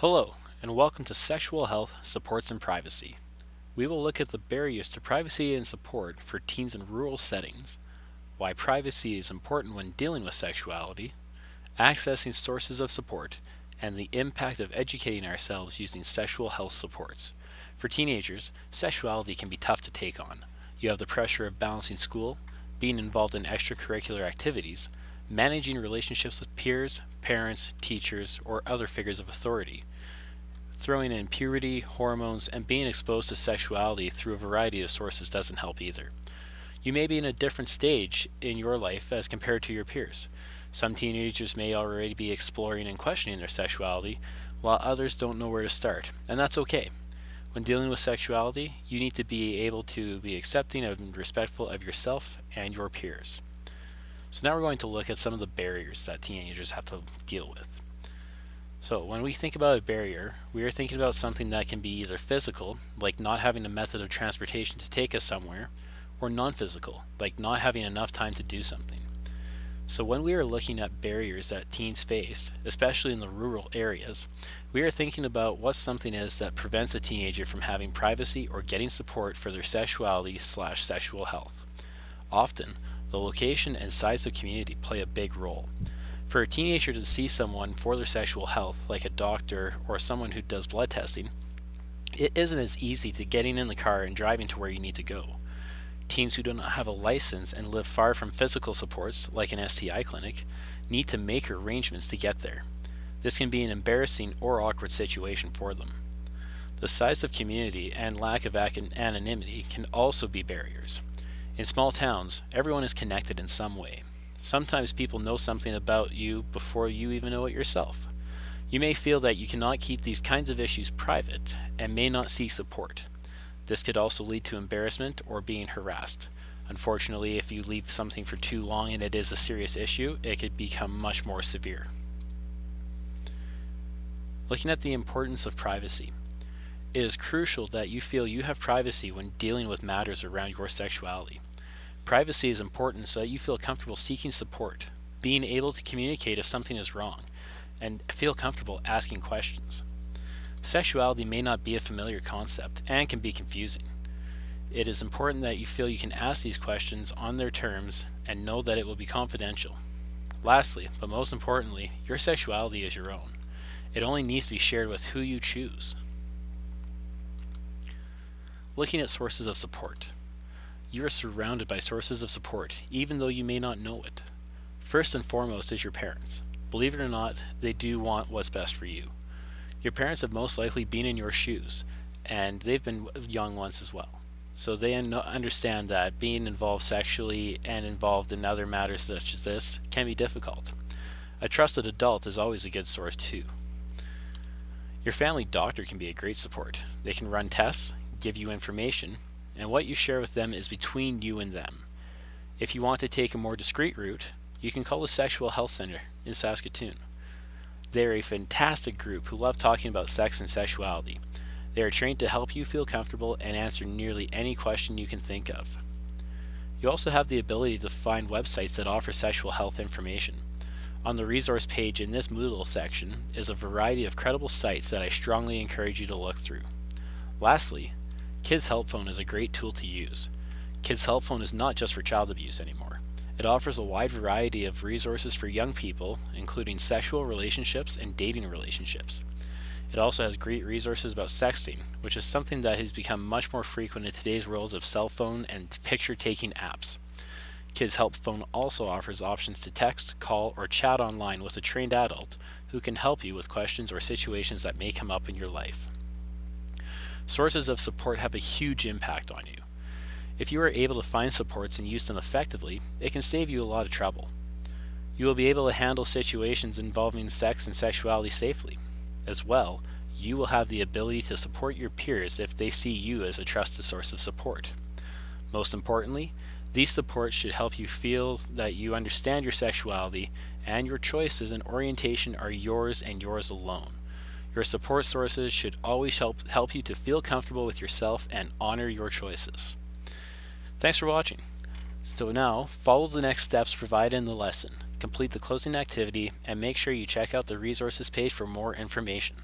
Hello, and welcome to Sexual Health, Supports, and Privacy. We will look at the barriers to privacy and support for teens in rural settings, why privacy is important when dealing with sexuality, accessing sources of support, and the impact of educating ourselves using sexual health supports. For teenagers, sexuality can be tough to take on. You have the pressure of balancing school, being involved in extracurricular activities, managing relationships with peers, parents, teachers, or other figures of authority. Throwing in puberty, hormones, and being exposed to sexuality through a variety of sources doesn't help either. You may be in a different stage in your life as compared to your peers. Some teenagers may already be exploring and questioning their sexuality, while others don't know where to start, and that's okay. When dealing with sexuality, you need to be able to be accepting and respectful of yourself and your peers. So now we're going to look at some of the barriers that teenagers have to deal with. So when we think about a barrier, we are thinking about something that can be either physical, like not having a method of transportation to take us somewhere, or non-physical, like not having enough time to do something. So when we are looking at barriers that teens face, especially in the rural areas, we are thinking about what something is that prevents a teenager from having privacy or getting support for their sexuality/sexual health. Often, the location and size of community play a big role. For a teenager to see someone for their sexual health, like a doctor or someone who does blood testing, it isn't as easy to getting in the car and driving to where you need to go. Teens who do not have a license and live far from physical supports, like an STI clinic, need to make arrangements to get there. This can be an embarrassing or awkward situation for them. The size of community and lack of anonymity can also be barriers. In small towns, everyone is connected in some way. Sometimes people know something about you before you even know it yourself. You may feel that you cannot keep these kinds of issues private and may not seek support. This could also lead to embarrassment or being harassed. Unfortunately, if you leave something for too long and it is a serious issue, it could become much more severe. Looking at the importance of privacy. It is crucial that you feel you have privacy when dealing with matters around your sexuality. Privacy is important so that you feel comfortable seeking support, being able to communicate if something is wrong, and feel comfortable asking questions. Sexuality may not be a familiar concept and can be confusing. It is important that you feel you can ask these questions on their terms and know that it will be confidential. Lastly, but most importantly, your sexuality is your own. It only needs to be shared with who you choose. Looking at sources of support. You are surrounded by sources of support, even though you may not know it. First and foremost is your parents. Believe it or not, they do want what's best for you. Your parents have most likely been in your shoes, and they've been young ones as well. So they understand that being involved sexually and involved in other matters such as this can be difficult. A trusted adult is always a good source too. Your family doctor can be a great support. They can run tests, give you information, and what you share with them is between you and them. If you want to take a more discreet route, you can call the Sexual Health Center in Saskatoon. They are a fantastic group who love talking about sex and sexuality. They are trained to help you feel comfortable and answer nearly any question you can think of. You also have the ability to find websites that offer sexual health information. On the resource page in this Moodle section is a variety of credible sites that I strongly encourage you to look through. Lastly, Kids Help Phone is a great tool to use. Kids Help Phone is not just for child abuse anymore. It offers a wide variety of resources for young people, including sexual relationships and dating relationships. It also has great resources about sexting, which is something that has become much more frequent in today's world of cell phone and picture-taking apps. Kids Help Phone also offers options to text, call, or chat online with a trained adult who can help you with questions or situations that may come up in your life. Sources of support have a huge impact on you. If you are able to find supports and use them effectively, it can save you a lot of trouble. You will be able to handle situations involving sex and sexuality safely. As well, you will have the ability to support your peers if they see you as a trusted source of support. Most importantly, these supports should help you feel that you understand your sexuality and your choices and orientation are yours and yours alone. Your support sources should always help you to feel comfortable with yourself and honor your choices. Thanks for watching. So now, follow the next steps provided in the lesson, complete the closing activity, and make sure you check out the resources page for more information.